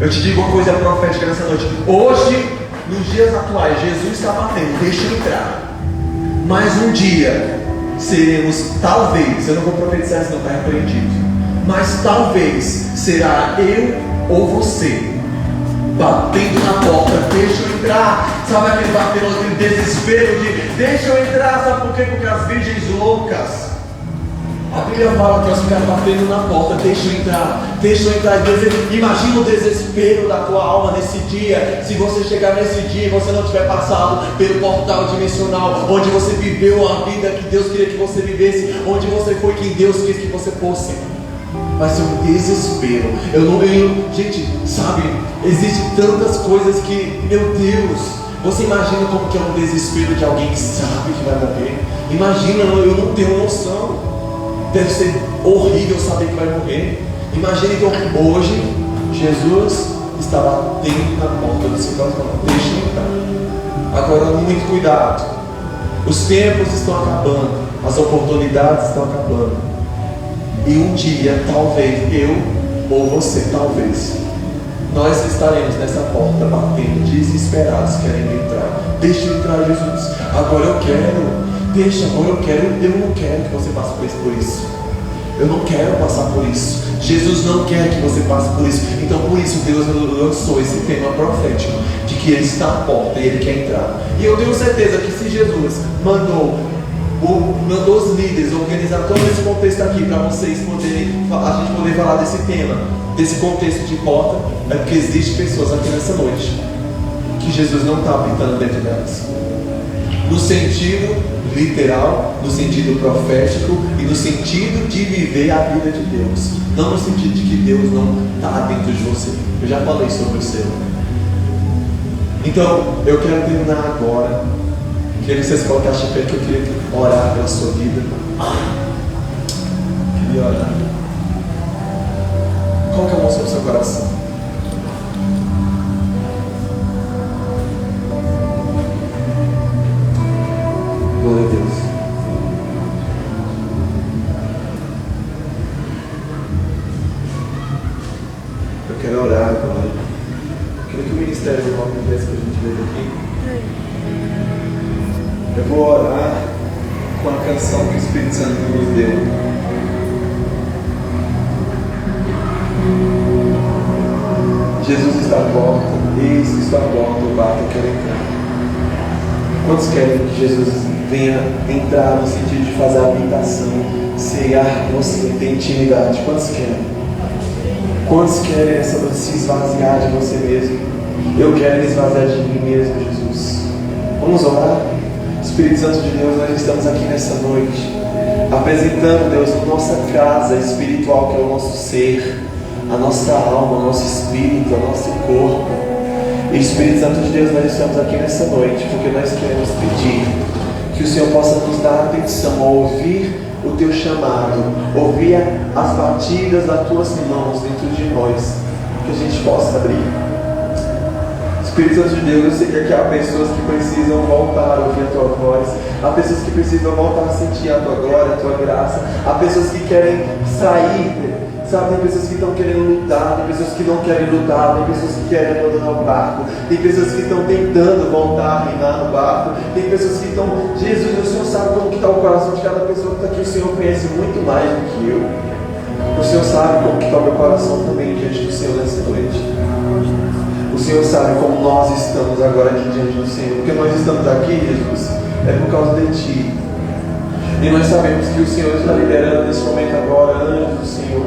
Eu te digo uma coisa profética nessa noite. Hoje, nos dias atuais, Jesus está batendo, deixa eu entrar. Mas um dia seremos, talvez, eu não vou profetizar isso, não está repreendido, mas talvez será eu ou você batendo na porta, deixa eu entrar. Sabe aquele batendo, aquele desespero de deixa eu entrar, sabe por quê? Porque as virgens loucas, a Bíblia fala que elas ficaram batendo na porta, deixa eu entrar. Imagina o desespero da tua alma nesse dia. Se você chegar nesse dia e você não tiver passado pelo portal dimensional, onde você viveu a vida que Deus queria que você vivesse, onde você foi quem Deus quis que você fosse, vai ser um desespero. Gente, sabe, existem tantas coisas que, meu Deus, você imagina como que é um desespero de alguém que sabe que vai morrer? Imagina, eu não tenho noção. Deve ser horrível saber que vai morrer. Imagine que hoje Jesus está batendo na porta do seu coração. Deixa eu entrar. Agora, muito cuidado. Os tempos estão acabando, as oportunidades estão acabando. E um dia, talvez eu ou você, talvez, nós estaremos nessa porta batendo, desesperados, querendo entrar. Deixa eu entrar, Jesus. Agora eu quero. Deixa, agora eu não quero que você passe por isso. Eu não quero passar por isso. Jesus não quer que você passe por isso. Então por isso Deus lançou esse tema profético de que Ele está à porta e Ele quer entrar. E eu tenho certeza que se Jesus mandou os líderes organizar todo esse contexto aqui para vocês poderem, a gente poder falar desse tema, desse contexto de porta, é porque existem pessoas aqui nessa noite que Jesus não está habitando dentro delas. No sentido literal, no sentido profético e no sentido de viver a vida de Deus. Não no sentido de que Deus não está dentro de você. Eu já falei sobre o seu. Então, eu quero terminar agora. Queria que vocês colocassem de pé, que eu queria orar pela sua vida. Queria orar. Coloque a mão sobre o seu coração. Glória a Deus. Eu quero orar agora. Eu queria que o ministério do nome desse que a gente veio aqui. Eu vou orar com a canção que o Espírito Santo nos deu. Jesus está à porta. Eis que estou à porta, eu bato, eu quero entrar. Quantos querem que Jesus venha entrar no sentido de fazer a habitação, cear com você, ter intimidade? Quantos querem? Quantos querem essa noite se esvaziar de você mesmo? Eu quero me esvaziar de mim mesmo, Jesus. Vamos orar? Espírito Santo de Deus, nós estamos aqui nessa noite apresentando, Deus, a nossa casa espiritual, que é o nosso ser, a nossa alma, o nosso espírito, o nosso corpo. E Espírito Santo de Deus, nós estamos aqui nessa noite porque nós queremos pedir que o Senhor possa nos dar atenção a ouvir o Teu chamado, ouvir as batidas das Tuas mãos dentro de nós, que a gente possa abrir. Espírito Santo de Deus, eu sei que aqui há pessoas que precisam voltar a ouvir a Tua voz, há pessoas que precisam voltar a sentir a Tua glória, a Tua graça, há pessoas que querem sair. Sabe, tem pessoas que estão querendo lutar, tem pessoas que não querem lutar, tem pessoas que querem abandonar o barco, tem pessoas que estão tentando voltar a reinar no barco, tem pessoas que estão, Jesus, o Senhor sabe como que está o coração de cada pessoa que está aqui, o Senhor conhece muito mais do que eu. O Senhor sabe como que está o meu coração também diante do Senhor nessa noite. O Senhor sabe como nós estamos agora aqui diante do Senhor, porque nós estamos aqui, Jesus, é por causa de Ti. E nós sabemos que o Senhor está liderando nesse momento agora anjos do Senhor.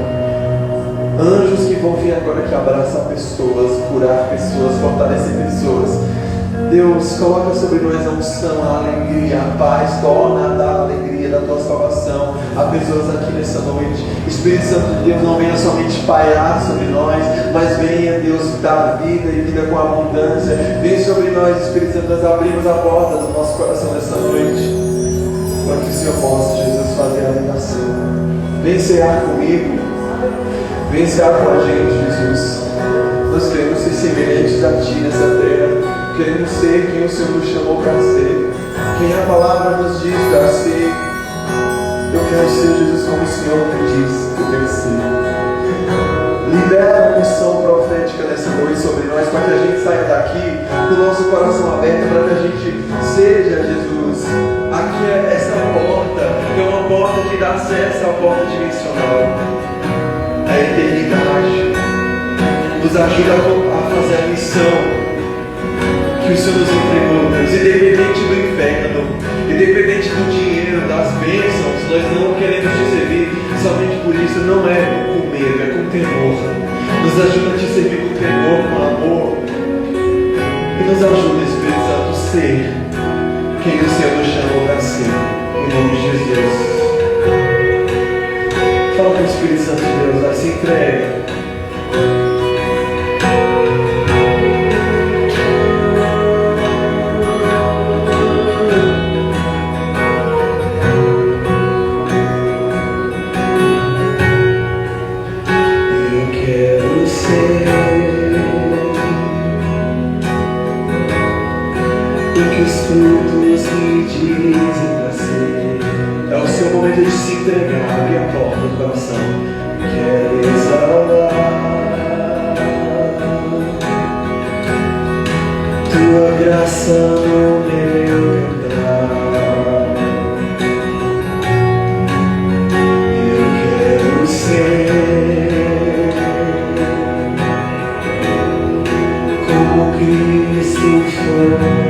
Anjos que vão vir agora que abraçar pessoas, curar pessoas, fortalecer pessoas. Deus, coloca sobre nós a unção, a alegria, a paz, torna a alegria da Tua tua salvação a pessoas aqui nessa noite. Espírito Santo de Deus, não venha somente pairar sobre nós, mas venha, Deus, dar vida e vida com abundância. Venha sobre nós, Espírito Santo, nós abrimos a porta do nosso coração nessa noite, para que o Senhor possa, Jesus, fazer a ligação. Vem cear comigo, vem cear com a gente, Jesus. Nós queremos ser semelhantes a Ti nessa terra. Queremos ser quem o Senhor nos chamou para ser, quem a palavra nos diz para ser. Eu quero ser, Jesus, como o Senhor me diz que eu quero ser. Libera a unção profética nessa noite sobre nós, para que a gente saia daqui com o nosso coração aberto, para que a gente seja, Jesus. Aqui é essa porta, que é uma porta que dá acesso à porta dimensional, à eternidade. Nos ajuda a fazer a missão que o Senhor nos entregou, Deus, independente do inferno, independente do dinheiro, das bênçãos. Nós não queremos te servir somente por isso, não é com medo, é com temor. Nos ajuda a te servir com temor, com amor, e nos ajuda, Espírito Santo, a ser quem o Senhor nos chamou para ser, em nome de Jesus. Fala com o Espírito Santo de Deus, vai, se entrega. É o seu momento de se entregar, abrir a porta do coração. Quero exalar tua graça no meu cantar. Eu quero ser como Cristo foi.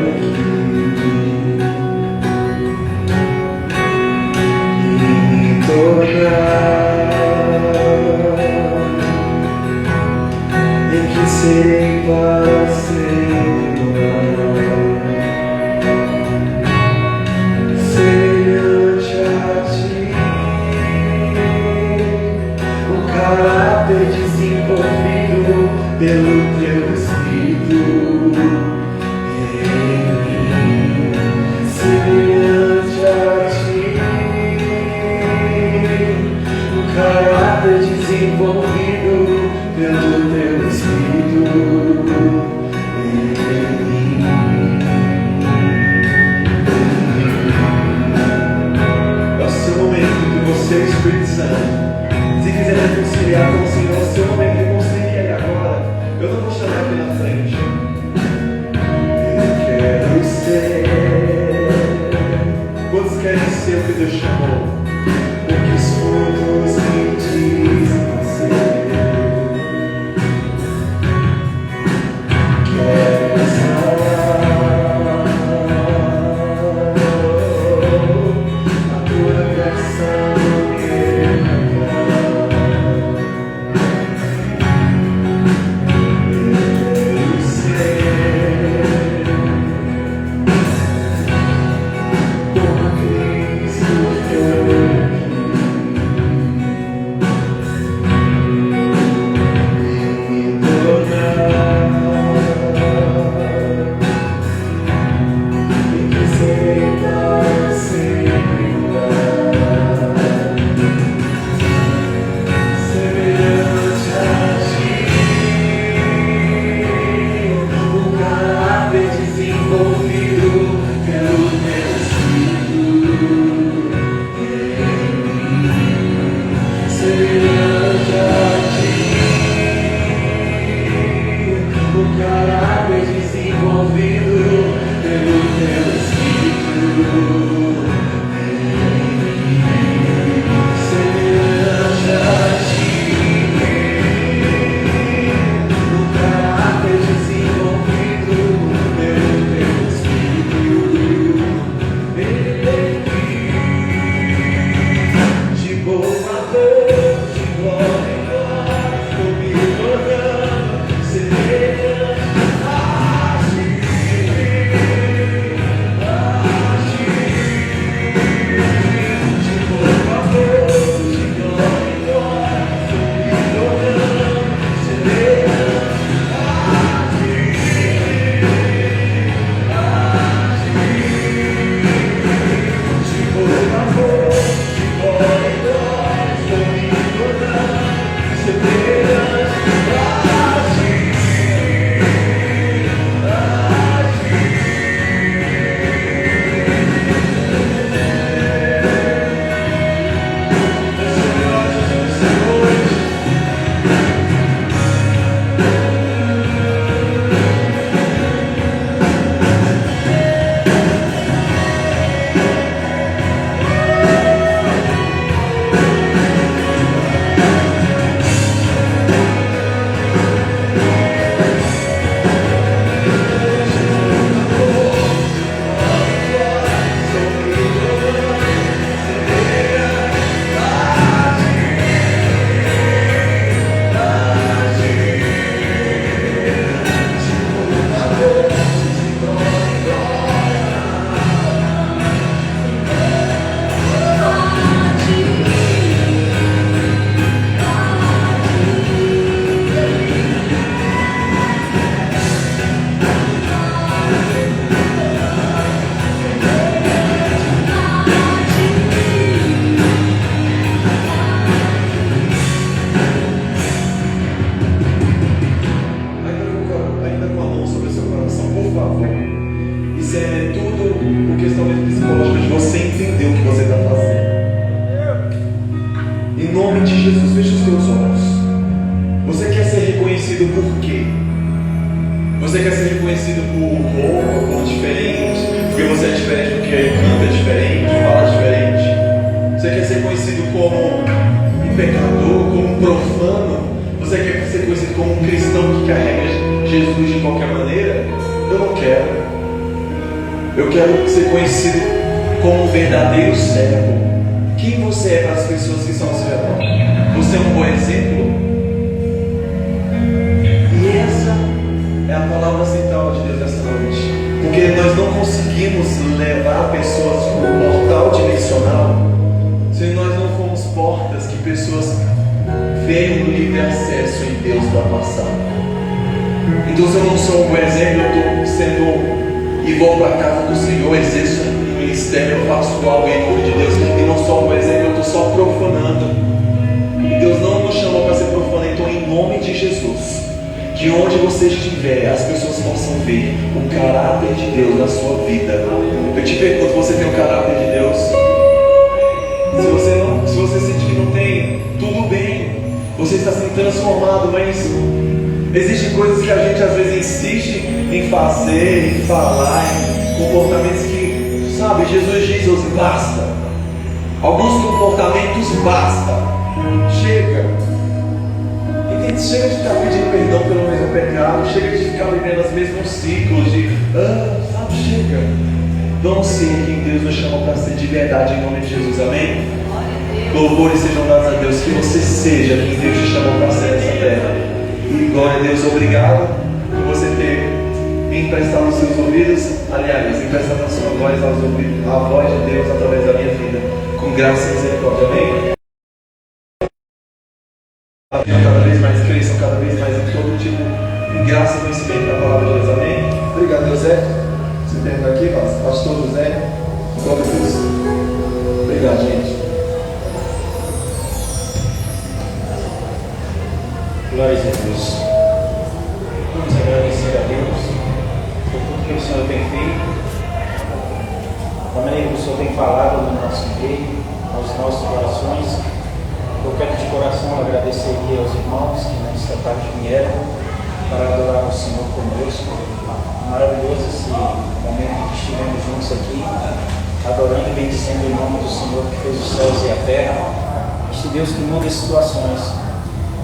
Em que serei para semelhante a Ti, um caráter desenvolvido pelo Teu Espírito em mim, semelhante a Ti, caráter desenvolvido pelo Teu Espírito em mim. É o seu momento que você, Espírito Santo, se quiser reconciliar com o Senhor, é o seu momento de reconciliar Ele agora. Eu não vou chamar aqui na frente. Eu quero ser. Quantos querem ser o que Deus chamou? Porque os frutos me dizem ser. Quero exalar a tua graça no meu cantar. Eu quero ser como Cristo foi. Eu quero ser conhecido como um verdadeiro servo. Quem você é para as pessoas que estão ao seu redor? Você é um bom exemplo? E essa é a palavra central de Deus essa noite. Porque nós não conseguimos levar pessoas para um portal dimensional se nós não formos portas que pessoas venham no livre acesso em Deus para passar. Então, se eu não sou um bom exemplo, eu estou sendo e vou para a casa do Senhor, exerço um ministério, eu faço algo em nome de Deus, e não sou um bom exemplo, eu estou só profanando. E Deus não nos chamou para ser profano, então, em nome de Jesus, que onde você estiver, as pessoas possam ver o caráter de Deus na sua vida. Eu te pergunto, você tem o caráter de Deus? Se você sente que não tem, tudo bem, você está sendo transformado, mas existem coisas que a gente às vezes insiste em fazer, em falar, em comportamentos que, sabe, Jesus diz, basta. Alguns comportamentos basta. Chega. Chega de ficar pedindo perdão pelo mesmo pecado, chega de ficar vivendo os mesmos ciclos sabe, chega. Vamos ser quem Deus nos chamou para ser de verdade em nome de Jesus, amém? Louvores sejam dados a Deus, que você seja quem Deus te chamou para ser nessa terra. E glória a Deus, obrigado por você ter emprestado os seus ouvidos, aliás, emprestado a sua voz aos ouvidos, a voz de Deus através da minha vida, com graça e misericórdia, amém? Cada vez mais cresçam, cada vez mais em todo tipo de graça e conhecimento da palavra de Deus, amém? Obrigado, José. Você tem aqui, pastor José. Glória a Deus. Obrigado, gente. Glória a Deus. Vamos agradecer a Deus por tudo que o Senhor tem feito, da maneira que o Senhor tem falado no nosso meio, aos nossos corações. Eu quero de coração agradecer aqui aos irmãos que nesta tarde vieram para adorar o Senhor conosco. Maravilhoso esse momento que estivemos juntos aqui, adorando e bendizendo o nome do Senhor que fez os céus e a terra. Este Deus que muda situações.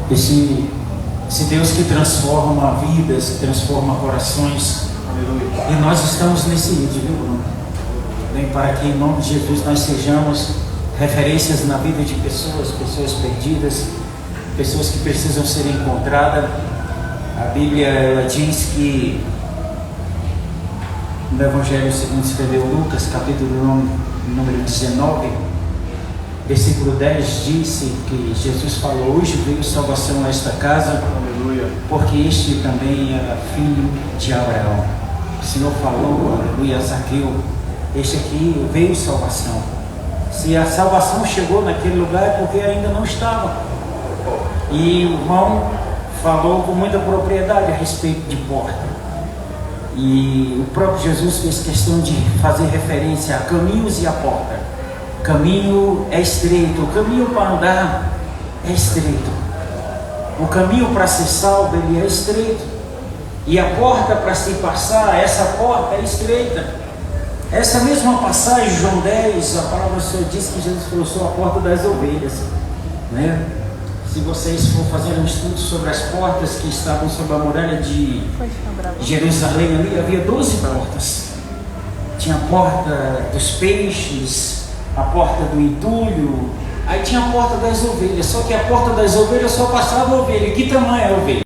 Esse Deus que transforma vidas, que transforma corações. Aleluia. E nós estamos nesse vídeo, viu, Bruno? Bem, para que em nome de Jesus nós sejamos referências na vida de pessoas perdidas, pessoas que precisam ser encontradas. A Bíblia ela diz que no Evangelho segundo escreveu Lucas, capítulo número 19, versículo 10, disse que Jesus falou: hoje veio salvação a esta casa, aleluia, porque este também era filho de Abraão. O Senhor falou, aleluia, a Zaqueu, este aqui veio salvação. Se a salvação chegou naquele lugar é porque ainda não estava. E o irmão falou com muita propriedade a respeito de porta. E o próprio Jesus fez questão de fazer referência a caminhos e a porta. O caminho é estreito, o caminho para andar é estreito. O caminho para ser salvo ele é estreito. E a porta para se passar, essa porta é estreita. Essa mesma passagem, João 10, a palavra do Senhor diz que Jesus falou: sou a porta das ovelhas, né? Se vocês for fazer um estudo sobre as portas que estavam sobre a muralha de Jerusalém, ali havia 12 portas. Tinha a porta dos peixes, a porta do entulho, aí tinha a porta das ovelhas. Só que a porta das ovelhas só passava a ovelha. Que tamanho é a ovelha?